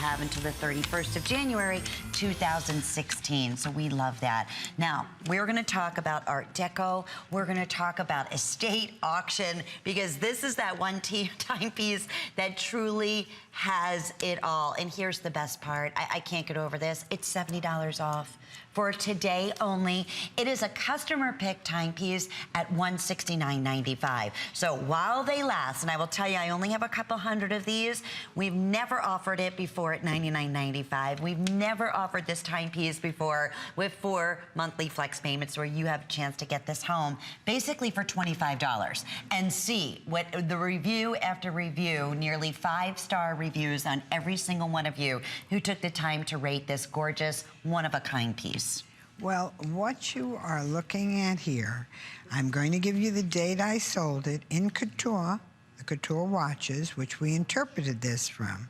have until the 31st of January, 2016. So we love that. Now, we're gonna talk about Art Deco. We're gonna talk about estate auction, because this is that one timepiece that truly has it all. And here's the best part. I can't get over this. It's $70 off. For today only. It is a customer pick timepiece at $169.95. So while they last, and I will tell you, I only have a couple hundred of these. We've never offered it before at $99.95. We've never offered this timepiece before with 4 monthly flex payments where you have a chance to get this home basically for $25 and see what the review after review, nearly 5-star reviews on every single one of you who took the time to rate this gorgeous one-of-a-kind piece. Well, what you are looking at here, I'm going to give you the date I sold it in couture, the couture watches, which we interpreted this from,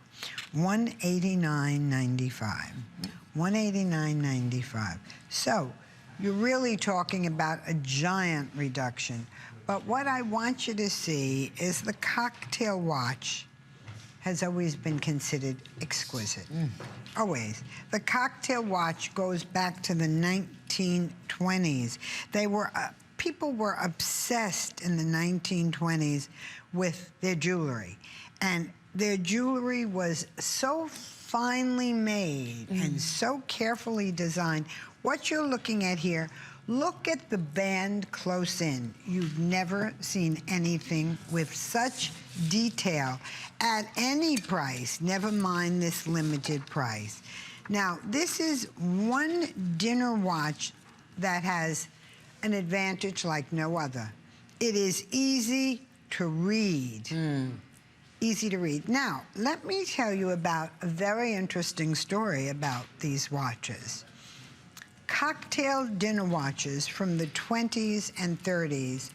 $189.95. $189.95. So you're really talking about a giant reduction. But what I want you to see is the cocktail watch has always been considered exquisite. Always. The cocktail watch goes back to the 1920s. People were obsessed in the 1920s with their jewelry. And their jewelry was so finely made and so carefully designed. What you're looking at here, look at the band close in. You've never seen anything with such detail at any price, never mind this limited price. Now, this is one dinner watch that has an advantage like no other. It is easy to read. Easy to read. Now, let me tell you about a very interesting story about these watches. Cocktail dinner watches from the 20s and 30s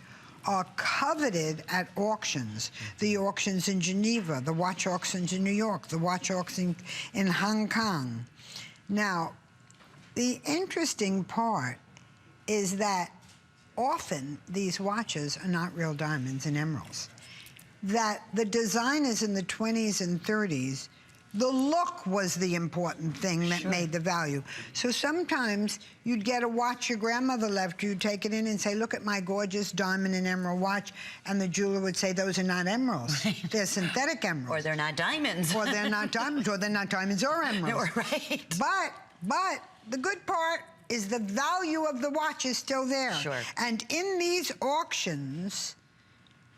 are coveted at auctions. The auctions in Geneva, the watch auctions in New York, the watch auctions in Hong Kong. Now, the interesting part is that often these watches are not real diamonds and emeralds. That the designers in the 20s and 30s, the look was the important thing that made the value. So sometimes you'd get a watch your grandmother left, you'd take it in and say, look at my gorgeous diamond and emerald watch, and the jeweler would say, those are not emeralds. They're synthetic emeralds. Or they're not diamonds. Or they're not diamonds, or they're not diamonds or emeralds. Right. But the good part is the value of the watch is still there. Sure. And in these auctions,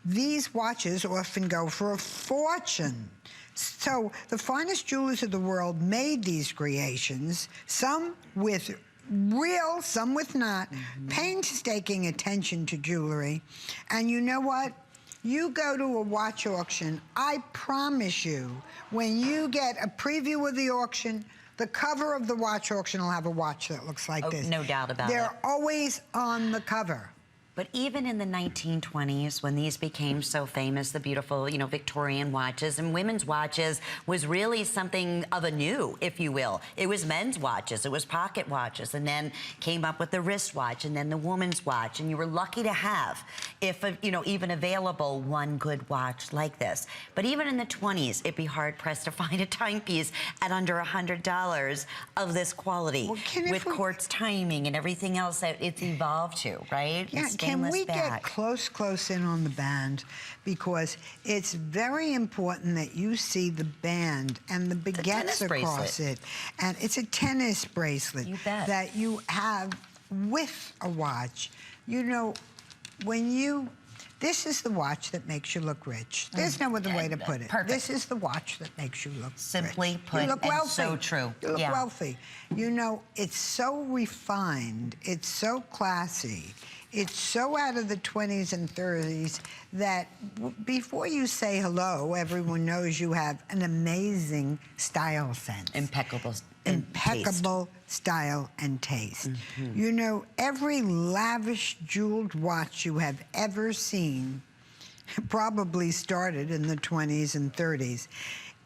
these watches often go for a fortune. So the finest jewelers of the world made these creations, some with real, some with not, painstaking attention to jewelry. And you know what? You go to a watch auction, I promise you, when you get a preview of the auction, the cover of the watch auction will have a watch that looks like this. No doubt about it. They're always on the cover. But even in the 1920s, when these became so famous, the beautiful, you know, Victorian watches and women's watches was really something of a new, if you will. It was men's watches, it was pocket watches, and then came up with the wristwatch, and then the woman's watch, and you were lucky to have, if, you know, even available, one good watch like this. But even in the 20s, it'd be hard-pressed to find a timepiece at under $100 of this quality, with quartz timing and everything else that it's evolved to, right? Yeah. Can we get close in on the band? Because it's very important that you see the band and the baguettes across it. And it's a tennis bracelet that you have with a watch. You know, when you... This is the watch that makes you look rich. There's no other way to put it. Perfect. This is the watch that makes you look simply rich. Put, you look wealthy. And so true. You look wealthy. You know, it's so refined. It's so classy. It's so out of the 20s and 30s that before you say hello, everyone knows you have an amazing style sense. Impeccable style and taste. You know, every lavish jeweled watch you have ever seen probably started in the 20s and 30s.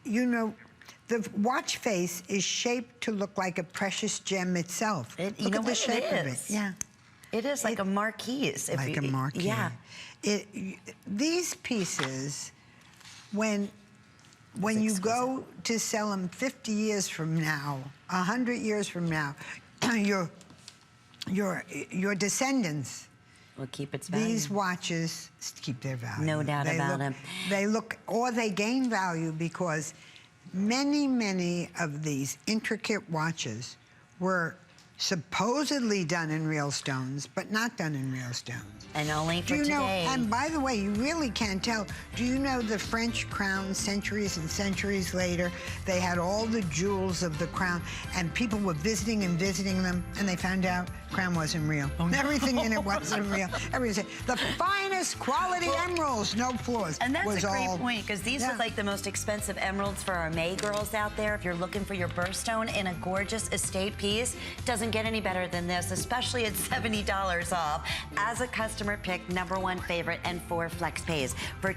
You know, the watch face is shaped to look like a precious gem itself. Look at the shape of it. Yeah. It is like a marquise. Like a marquise. Yeah. These pieces, when when you go to sell them 50 years from now, 100 years from now, your descendants will keep its value. These watches keep their value. No doubt about it. They look, or they gain value because many of these intricate watches were supposedly done in real stones, but not done in real stones. And only for Do you know, today. and by the way, you really can't tell. Do you know the French crown, centuries and centuries later, they had all the jewels of the crown, and people were visiting them, and they found out crown wasn't real. Oh, no. Everything in it wasn't real. Everything. The finest quality emeralds, no flaws. And that's a great point, because these are like the most expensive emeralds for our May girls out there. If you're looking for your birthstone in a gorgeous estate piece, doesn't get any better than this, especially at $70 off. As a customer pick, #1 favorite and 4 flex pays. For